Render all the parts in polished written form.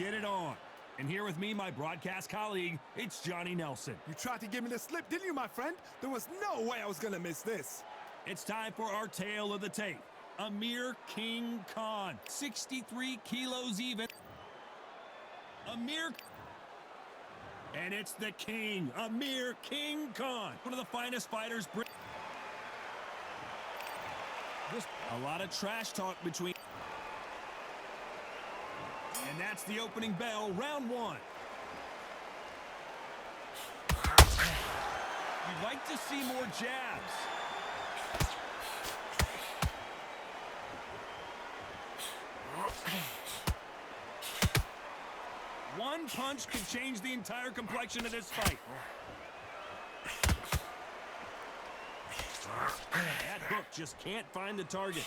get it on. And here with me, my broadcast colleague, it's Johnny Nelson. You tried to give me the slip, didn't you, my friend? There was no way I was going to miss this. It's time for our tale of the tape. Amir King Khan, 63 kilos even. Amir... And it's the king, Amir King Khan. One of the finest fighters. A lot of trash talk between... And that's the opening bell, round one. You'd like to see more jabs. One punch could change the entire complexion of this fight. That hook just can't find the target.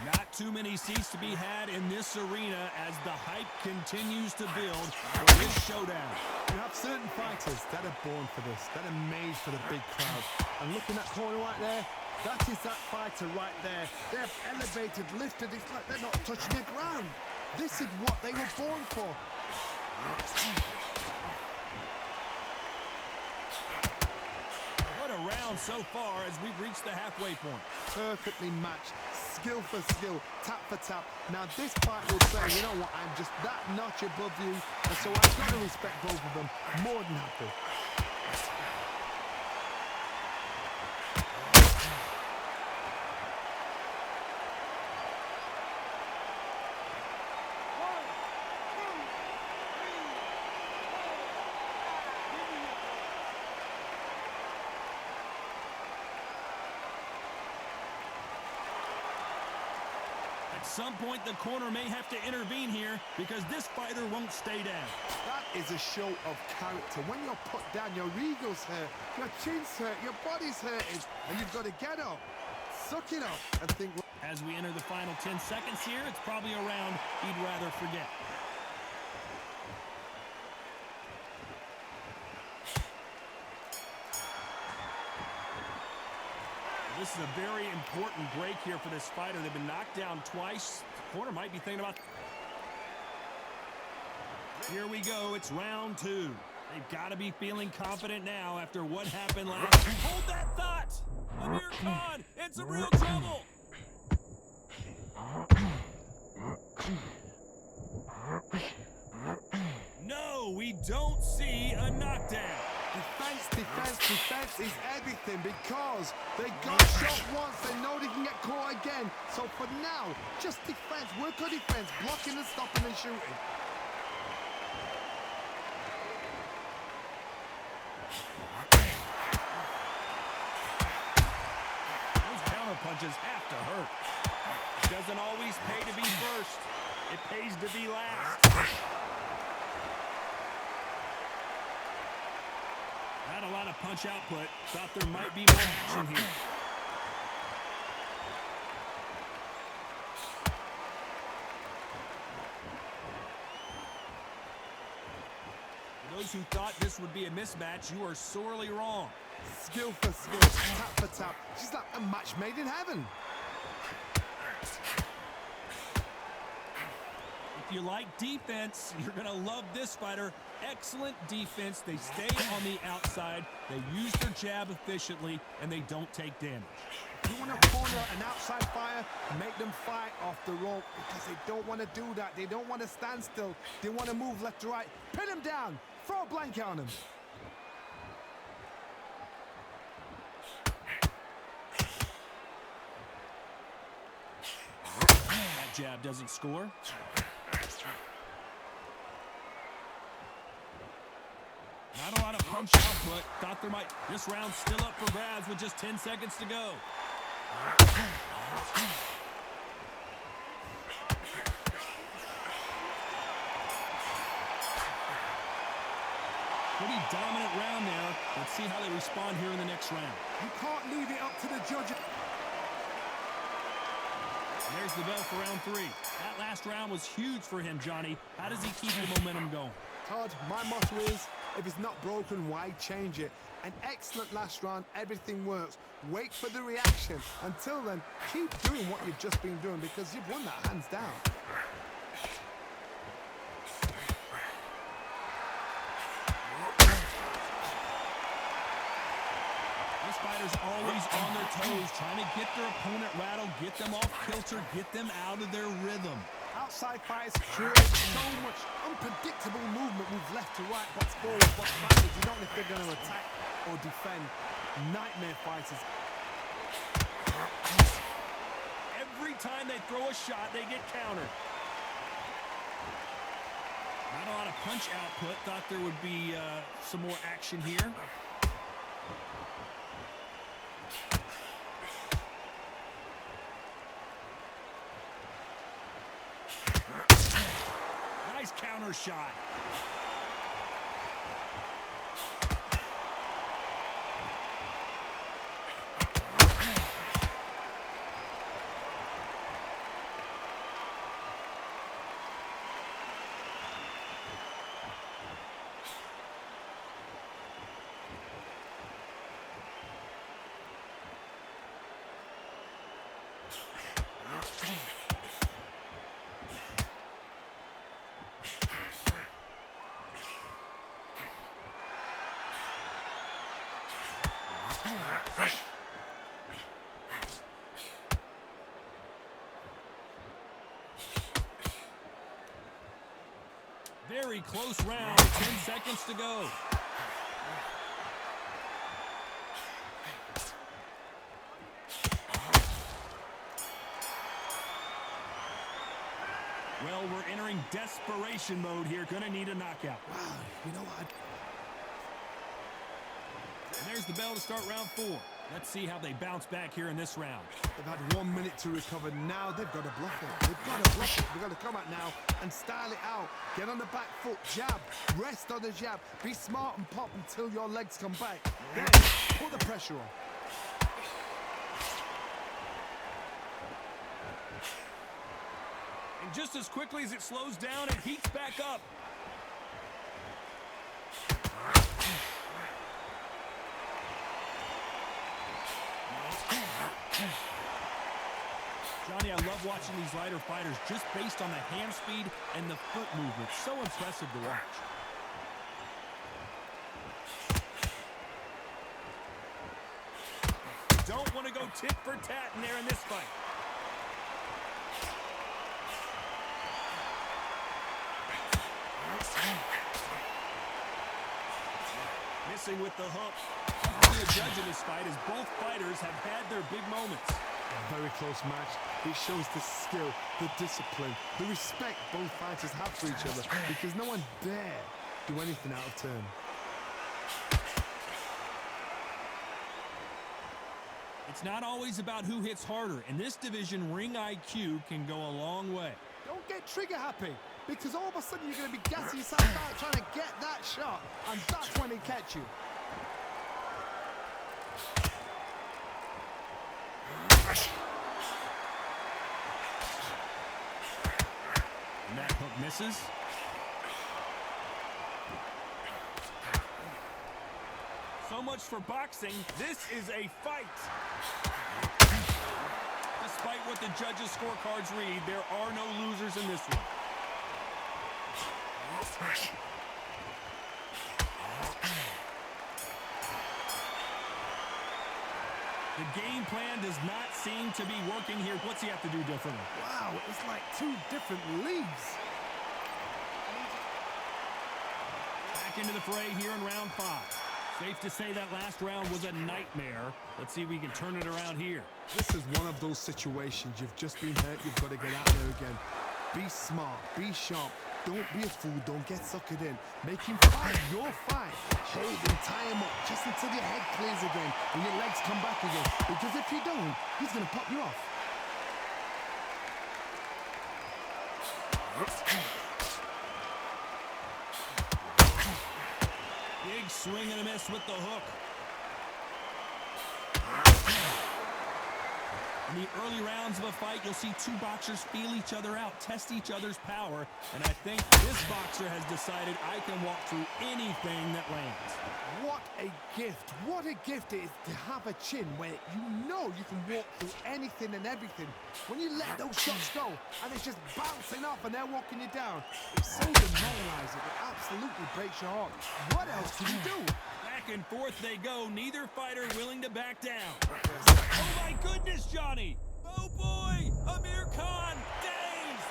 Not too many seats to be had in this arena as the hype continues to build for this showdown. You have certain fighters that are born for this, that are made for the big crowd. And looking at that corner right there, that is that fighter right there. They have elevated, lifted, it's like they're not touching the ground. This is what they were born for. What a round so far as we've reached the halfway point. Perfectly matched, skill for skill, tap for tap. Now this fight will say, you know what, I'm just that notch above you, and so I've got to respect both of them more than happy. At some point, the corner may have to intervene here because this fighter won't stay down. That is a show of character. When you're put down, your ego's hurt, your chin's hurt, your body's hurting, and you've got to get up, suck it up, and think... As we enter the final 10 seconds here, it's probably a round he'd rather forget. This is a very important break here for this fighter. They've been knocked down twice. The corner might be thinking about... Here we go. It's round two. They've got to be feeling confident now after what happened last... Hold that thought! Amir Khan in some real trouble! No, we don't see a knockdown. Defense is everything because they got shot once, they know they can get caught again. So for now, just defense, work on defense, blocking and stopping and shooting. Those counter punches have to hurt. It doesn't always pay to be first. It pays to be last. Not a lot of punch output. Thought there might be more action here. For those who thought this would be a mismatch, you are sorely wrong. Skill for skill, tap for tap. She's like a match made in heaven. If you like defense, you're going to love this fighter. Excellent defense. They stay on the outside. They use their jab efficiently, and they don't take damage. If you want to corner an outside fighter, make them fight off the rope because they don't want to do that. They don't want to stand still. They want to move left to right. Pin them down. Throw a blanket on them. That jab doesn't score. Not a lot of punch output. Thought there might... This round's still up for grabs with just 10 seconds to go. Pretty dominant round there. Let's see how they respond here in the next round. You can't leave it up to the judge. There's the bell for round three. That last round was huge for him, Johnny. How does he keep the momentum going? Todd, my motto is If it's not broken, why change it? An excellent last round, everything works. Wait for the reaction. Until then, keep doing what you've just been doing because you've won that hands down. This fighter's always on their toes, trying to get their opponent rattled, get them off kilter, get them out of their rhythm. Outside fighters create so much unpredictable movement, move left to right, what's forward, what's backwards. You don't know if they're going to attack or defend. Nightmare fighters. Every time they throw a shot, they get countered. Not a lot of punch output. Thought there would be some more action here. Nice counter shot. Very close round, 10 seconds to go. Well, we're entering desperation mode here. Gonna need a knockout. Wow, you know what? And there's the bell to start round 4. Let's see how they bounce back here in this round. They've had 1 minute to recover. Now they've got to bluff it. They've got to bluff it. They've got to come out now and style it out. Get on the back foot, jab, rest on the jab. Be smart and pop until your legs come back. Then put the pressure on. And just as quickly as it slows down, it heats back up. Johnny, I love watching these lighter fighters just based on the hand speed and the foot movement. So impressive to watch. Don't want to go tit for tat in there in this fight. Missing with the hook. The judge in this fight is both fighters have had their big moments. A very close match. It shows the skill, the discipline, the respect both fighters have for each other because no one dare do anything out of turn. It's not always about who hits harder. In this division, ring IQ can go a long way. Don't get trigger happy because all of a sudden you're going to be gassing yourself out trying to get that shot, and that's when they catch you. And that hook misses. So much for boxing. This is a fight. Despite what the judges' scorecards read, there are no losers in this one. The game plan does not seem to be working here. What's he have to do differently? Wow, it's like 2 different leagues. Back into the fray here in round 5. Safe to say that last round was a nightmare. Let's see if we can turn it around here. This is one of those situations. You've just been hurt. You've got to get out there again. Be smart. Be sharp. Don't be a fool. Don't get suckered in. Make him fight your fight. Hold him, tie him up just until your head clears again and your legs come back again. Because if you don't, he's going to pop you off. Big swing and a miss with the hook. In the early rounds of a fight, you'll see two boxers feel each other out, test each other's power, and I think this boxer has decided I can walk through anything that lands. What a gift. What a gift it is to have a chin where you know you can walk through anything and everything. When you let those shots go and it's just bouncing off and they're walking you down, it's so demoralizing. It absolutely breaks your heart. What else can you do? Back and forth they go, neither fighter willing to back down. Oh my goodness, Johnny! Oh boy! Amir Khan, dazed!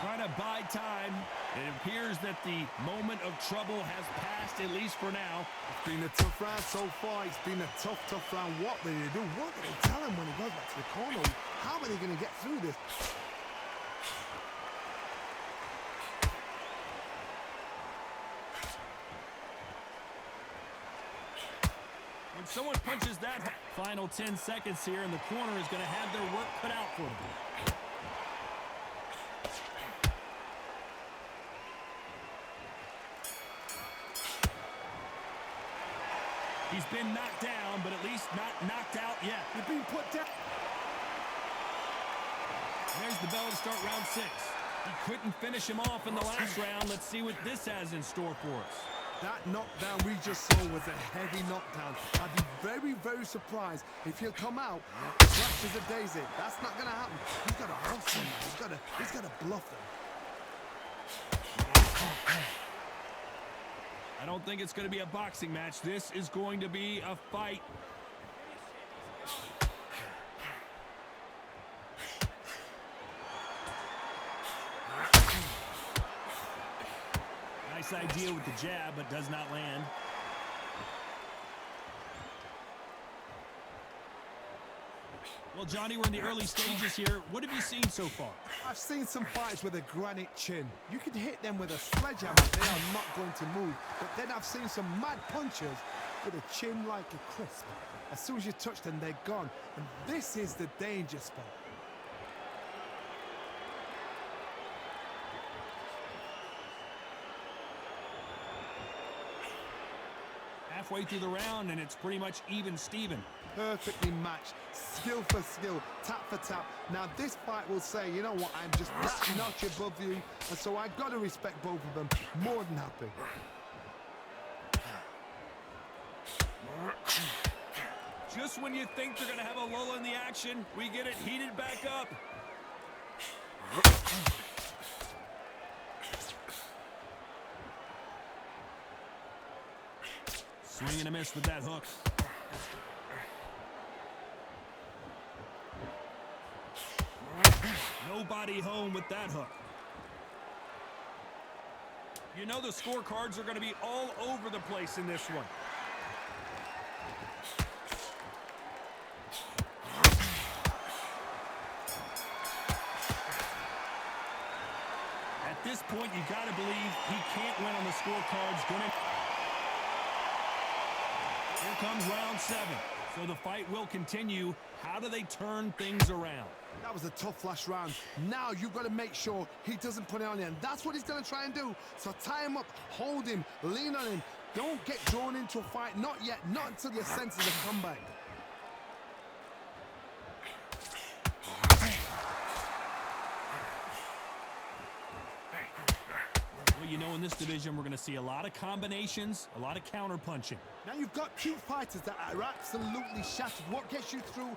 Trying to buy time. It appears that the moment of trouble has passed, at least for now. It's been a tough round so far. It's been a tough round. What will they do? What do they tell him when he goes back to the corner? How are they going to get through this? When someone punches that, final 10 seconds here, and the corner is going to have their work cut out for them. He's been knocked down, but at least not knocked out yet. He's been put down. There's the bell to start round 6. He couldn't finish him off in the last round. Let's see what this has in store for us. That knockdown we just saw was a heavy knockdown. I'd be very, very surprised if he'll come out flash as a daisy. That's not going to happen. He's got to hustle him. He's got to bluff them. I don't think it's going to be a boxing match. This is going to be a fight. Nice idea with the jab, but does not land. Well, Johnny, we're in the early stages here. What have you seen so far? I've seen some fights with a granite chin. You can hit them with a sledgehammer. They are not going to move. But then I've seen some mad punchers with a chin like a crisp. As soon as you touch them, they're gone. And this is the danger spot. Halfway through the round, and it's pretty much even Steven. Perfectly matched, skill for skill, tap for tap. Now this fight will say, you know what, I'm just that notch above you, and so I've got to respect both of them. More than happy. Just when you think they're going to have a lull in the action, we get it heated back up. Swing and a miss with that hook. Nobody home with that hook. You know the scorecards are going to be all over the place in this one. At this point, you got to believe he can't win on the scorecards. Here comes round 7. So the fight will continue. How do they turn things around? That was a tough last round. Now you've got to make sure he doesn't put it on you. And that's what he's going to try and do. So tie him up, hold him, lean on him. Don't get drawn into a fight. Not yet. Not until your senses have come back. Well, you know, in this division, we're going to see a lot of combinations, a lot of counter punching. Now you've got two fighters that are absolutely shattered. What gets you through?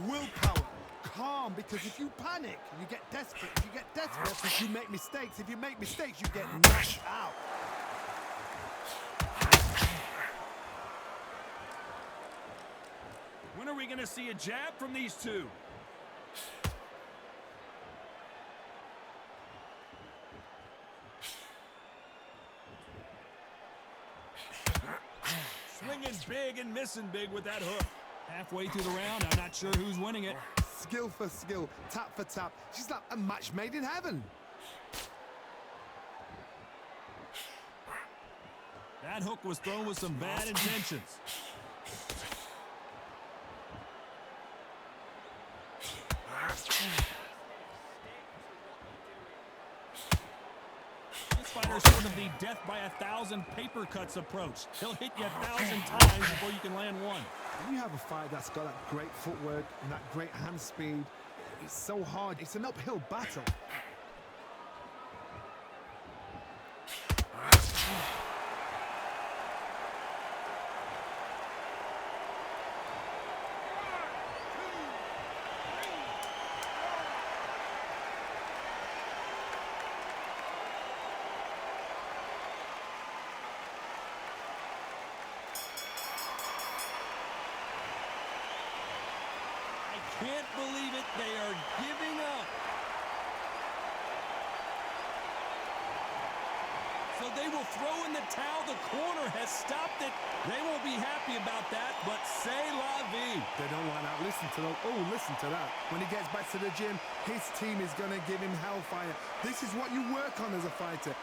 Willpower. Calm, because if you panic, you get desperate. If you get desperate, you make mistakes. If you make mistakes, you get knocked out. When are we going to see a jab from these two? Swinging big and missing big with that hook. Halfway through the round, I'm not sure who's winning it. Skill for skill, tap for tap. She's like a match made in heaven. That hook was thrown with some bad fighter sort of the death by 1,000 paper cuts approach. He'll hit you 1,000 times before you can land one. When you have a fight that's got that great footwork and that great hand speed, it's so hard. It's an uphill battle. Can't believe it. They are giving up. So they will throw in the towel. The corner has stopped it. They won't be happy about that, but c'est la vie. They don't like that. Listen to that. Oh, listen to that. When he gets back to the gym, his team is going to give him hellfire. This is what you work on as a fighter.